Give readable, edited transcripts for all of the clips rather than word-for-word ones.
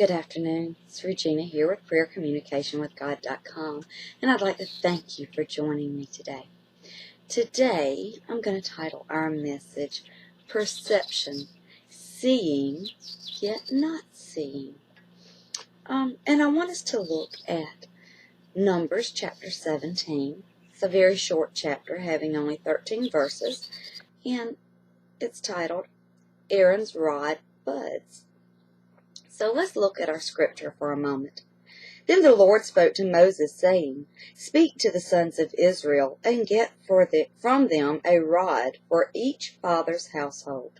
Good afternoon. It's Regina here with PrayerCommunicationWithGod.com, and I'd like to thank you for joining me today. Today, I'm going to title our message, Perception, Seeing Yet Not Seeing. And I want us to look at Numbers chapter 17. It's a very short chapter, having only 13 verses, and it's titled, Aaron's Rod Buds. So let's look at our scripture for a moment. Then the Lord spoke to Moses, saying, Speak to the sons of Israel, and get from them a rod for each father's household,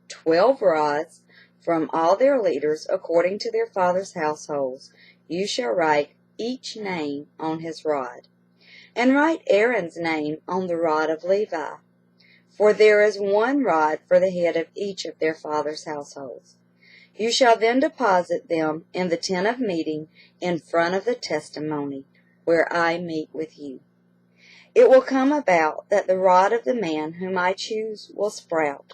12 rods from all their leaders according to their fathers' households. You shall write each name on his rod. And write Aaron's name on the rod of Levi, for there is one rod for the head of each of their fathers' households. You shall then deposit them in the tent of meeting in front of the testimony, where I meet with you. It will come about that the rod of the man whom I choose will sprout.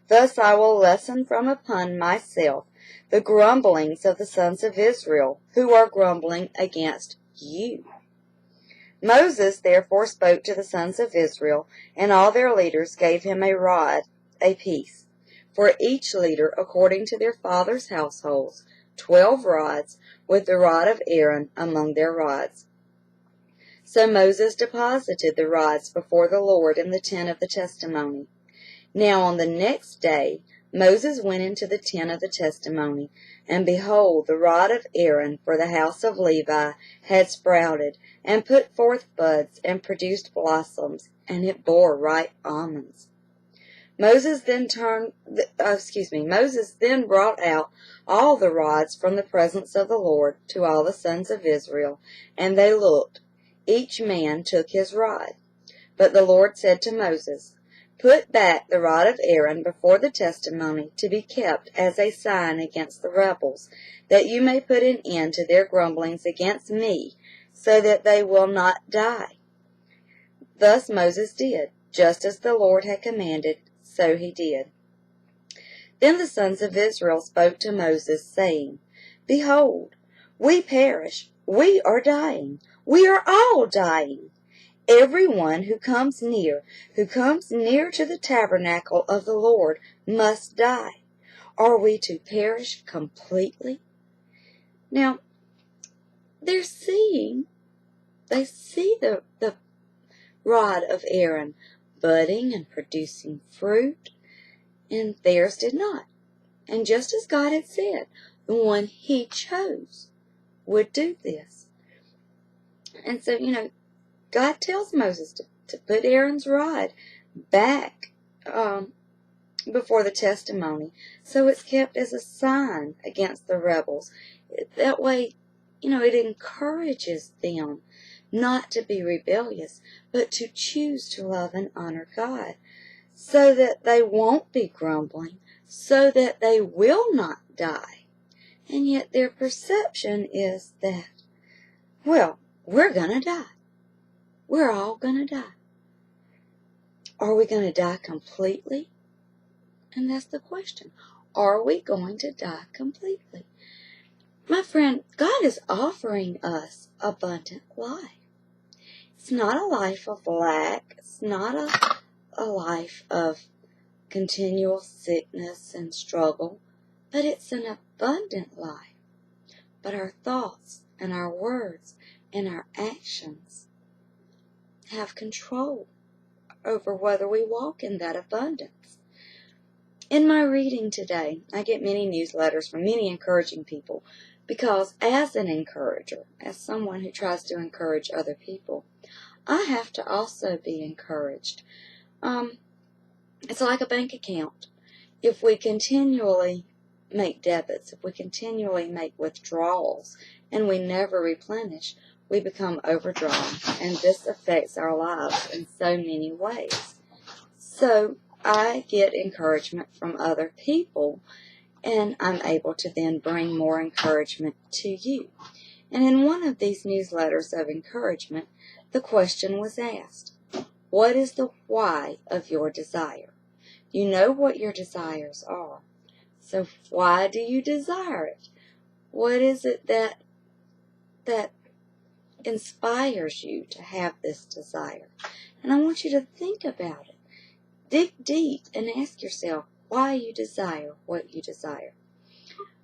Thus I will lessen from upon myself the grumblings of the sons of Israel, who are grumbling against you. Moses therefore spoke to the sons of Israel, and all their leaders gave him a rod apiece, for each leader according to their fathers' households, 12 rods, with the rod of Aaron among their rods. So Moses deposited the rods before the Lord in the tent of the testimony. Now on the next day Moses went into the tent of the testimony, and behold, the rod of Aaron for the house of Levi had sprouted, and put forth buds, and produced blossoms, and it bore ripe almonds. Moses then brought out all the rods from the presence of the Lord to all the sons of Israel, and they looked. Each man took his rod. But the Lord said to Moses, Put back the rod of Aaron before the testimony to be kept as a sign against the rebels, that you may put an end to their grumblings against me, so that they will not die. Thus Moses did, just as the Lord had commanded, so he did. Then the sons of Israel spoke to Moses, saying, Behold, we perish, we are dying, we are all dying. Every one who comes near to the tabernacle of the Lord must die. Are we to perish completely? Now, they see the rod of Aaron budding and producing fruit, and theirs did not. And just as God had said, the one he chose would do this. And so, God tells Moses to put Aaron's rod back before the testimony, so it's kept as a sign against the rebels. That way, it encourages them not to be rebellious, but to choose to love and honor God, so that they won't be grumbling, so that they will not die. And yet their perception is that, well, we're going to die. We're all going to die. Are we going to die completely? And that's the question. Are we going to die completely? My friend, God is offering us abundant life. It's not a life of lack. It's not a life of continual sickness and struggle, but it's an abundant life. But our thoughts and our words and our actions have control over whether we walk in that abundance. In my reading today, I get many newsletters from many encouraging people, because as an encourager, as someone who tries to encourage other people, I have to also be encouraged. It's like a bank account. If we continually make debits, if we continually make withdrawals, and we never replenish, we become overdrawn, and this affects our lives in so many ways. So I get encouragement from other people, and I'm able to then bring more encouragement to you. And in one of these newsletters of encouragement, the question was asked, what is the why of your desire? You know what your desires are. So why do you desire it? What is it that inspires you to have this desire? And I want you to think about it. Dig deep and ask yourself why you desire what you desire.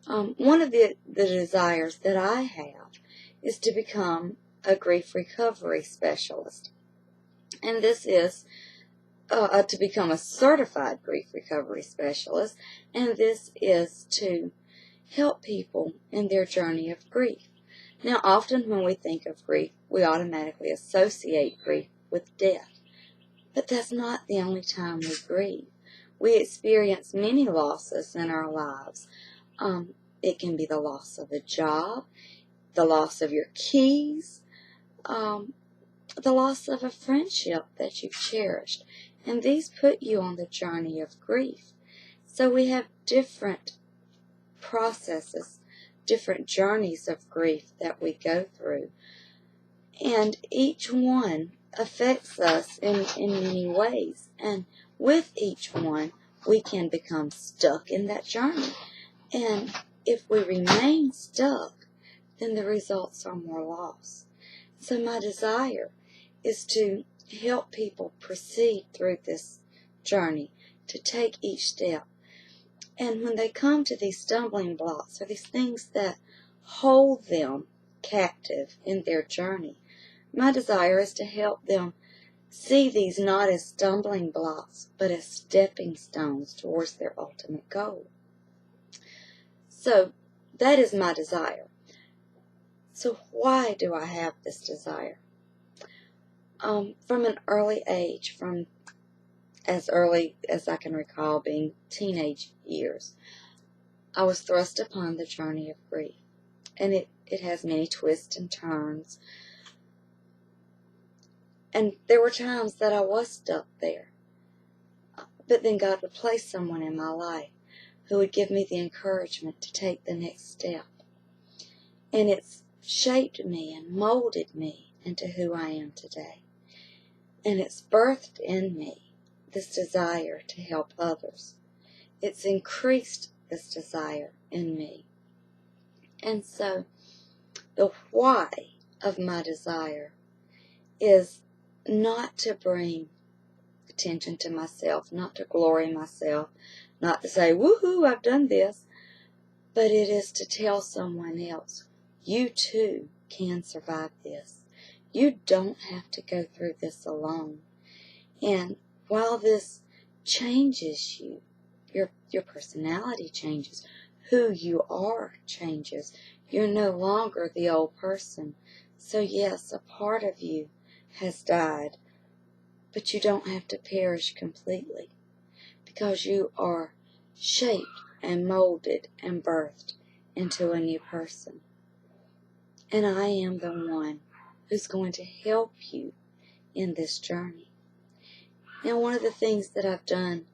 One of the desires that I have is to become a grief recovery specialist. And this is to become a certified grief recovery specialist. And this is to help people in their journey of grief. Now, often when we think of grief, we automatically associate grief with death. But that's not the only time we grieve. We experience many losses in our lives. It can be the loss of a job, the loss of your keys, the loss of a friendship that you've cherished. And these put you on the journey of grief. So we have different processes, different journeys of grief that we go through. And each one affects us in many ways. And with each one, we can become stuck in that journey. And if we remain stuck, then the results are more loss. So my desire is to help people proceed through this journey, to take each step. And when they come to these stumbling blocks or these things that hold them captive in their journey, my desire is to help them see these not as stumbling blocks, but as stepping stones towards their ultimate goal. So that is my desire. So why do I have this desire? From an early age, from as early as I can recall, being teenage years, I was thrust upon the journey of grief. And it has many twists and turns. And there were times that I was stuck there. But then God would place someone in my life who would give me the encouragement to take the next step. And it's shaped me and molded me into who I am today. And it's birthed in me this desire to help others. It's increased this desire in me. And so the why of my desire is not to bring attention to myself, not to glory myself, not to say, woohoo, I've done this, but it is to tell someone else, you too can survive this. You don't have to go through this alone. And while this changes you, your personality changes, who you are changes, you're no longer the old person. So yes, a part of you has died, but you don't have to perish completely, because you are shaped and molded and birthed into a new person. And I am the one who's going to help you in this journey. Now, one of the things that I've done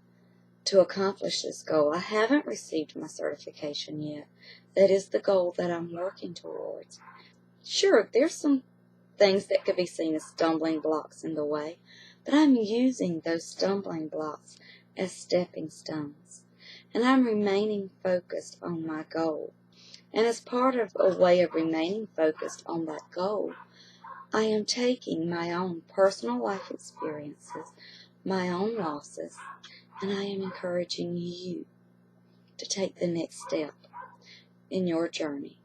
to accomplish this goal, I haven't received my certification yet. That is the goal that I'm working towards. Sure, there's some things that could be seen as stumbling blocks in the way, but I'm using those stumbling blocks as stepping stones. And I'm remaining focused on my goal. And as part of a way of remaining focused on that goal, I am taking my own personal life experiences, my own losses, and I am encouraging you to take the next step in your journey.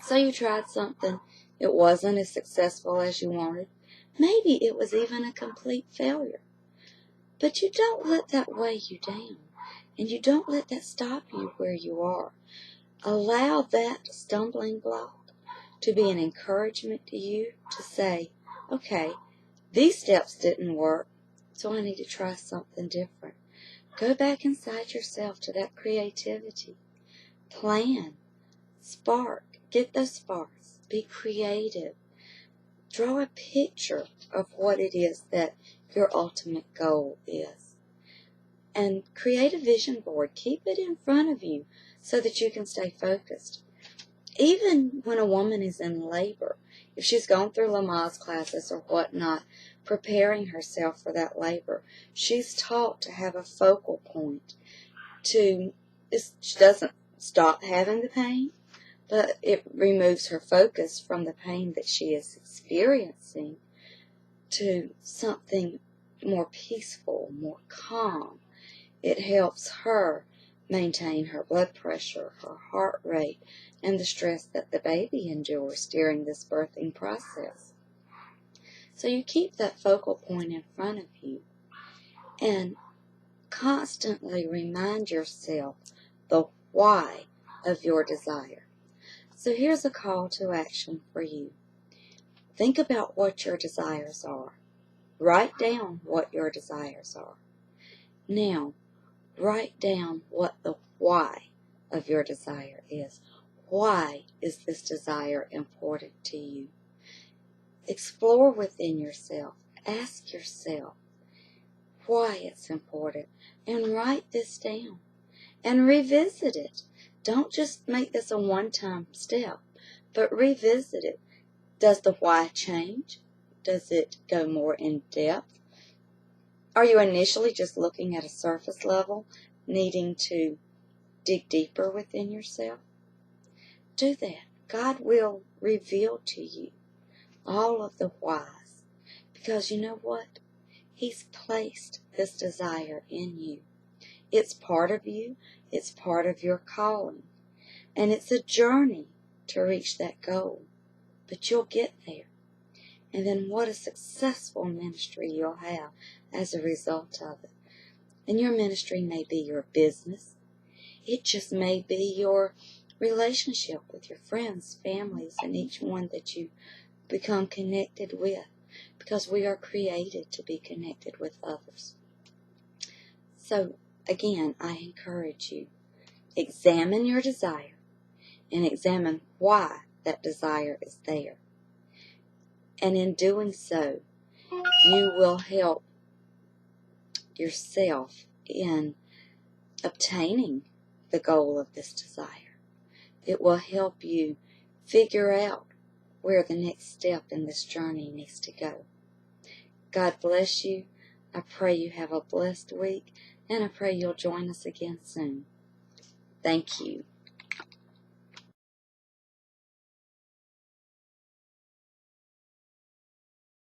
So you tried something, it wasn't as successful as you wanted. Maybe it was even a complete failure. But you don't let that weigh you down, and you don't let that stop you where you are. Allow that stumbling block to be an encouragement to you to say, okay, these steps didn't work, so I need to try something different. Go back inside yourself to that creativity. Plan. Spark. Get those sparks. Be creative. Draw a picture of what it is that your ultimate goal is. And create a vision board. Keep it in front of you so that you can stay focused. Even when a woman is in labor, if she's gone through Lamaze classes or whatnot, preparing herself for that labor, she's taught to have a focal point. She doesn't stop having the pain, but it removes her focus from the pain that she is experiencing to something more peaceful, more calm. It helps her maintain her blood pressure, her heart rate, and the stress that the baby endures during this birthing process. So you keep that focal point in front of you and constantly remind yourself the why of your desire. So here's a call to action for you. Think about what your desires are. Write down what your desires are. Now, write down what the why of your desire is. Why is this desire important to you? Explore within yourself. Ask yourself why it's important, and write this down and revisit it. Don't just make this a one-time step, but revisit it. Does the why change? Does it go more in depth? Are you initially just looking at a surface level, needing to dig deeper within yourself? Do that. God will reveal to you all of the whys, because you know what? He's placed this desire in you. It's part of you. It's part of your calling. And it's a journey to reach that goal. But you'll get there. And then what a successful ministry you'll have as a result of it. And your ministry may be your business. It just may be your relationship with your friends, families, and each one that you become connected with. Because we are created to be connected with others. So, again, I encourage you, examine your desire and examine why that desire is there. And in doing so, you will help yourself in obtaining the goal of this desire. It will help you figure out where the next step in this journey needs to go. God bless you. I pray you have a blessed week, and I pray you'll join us again soon. Thank you.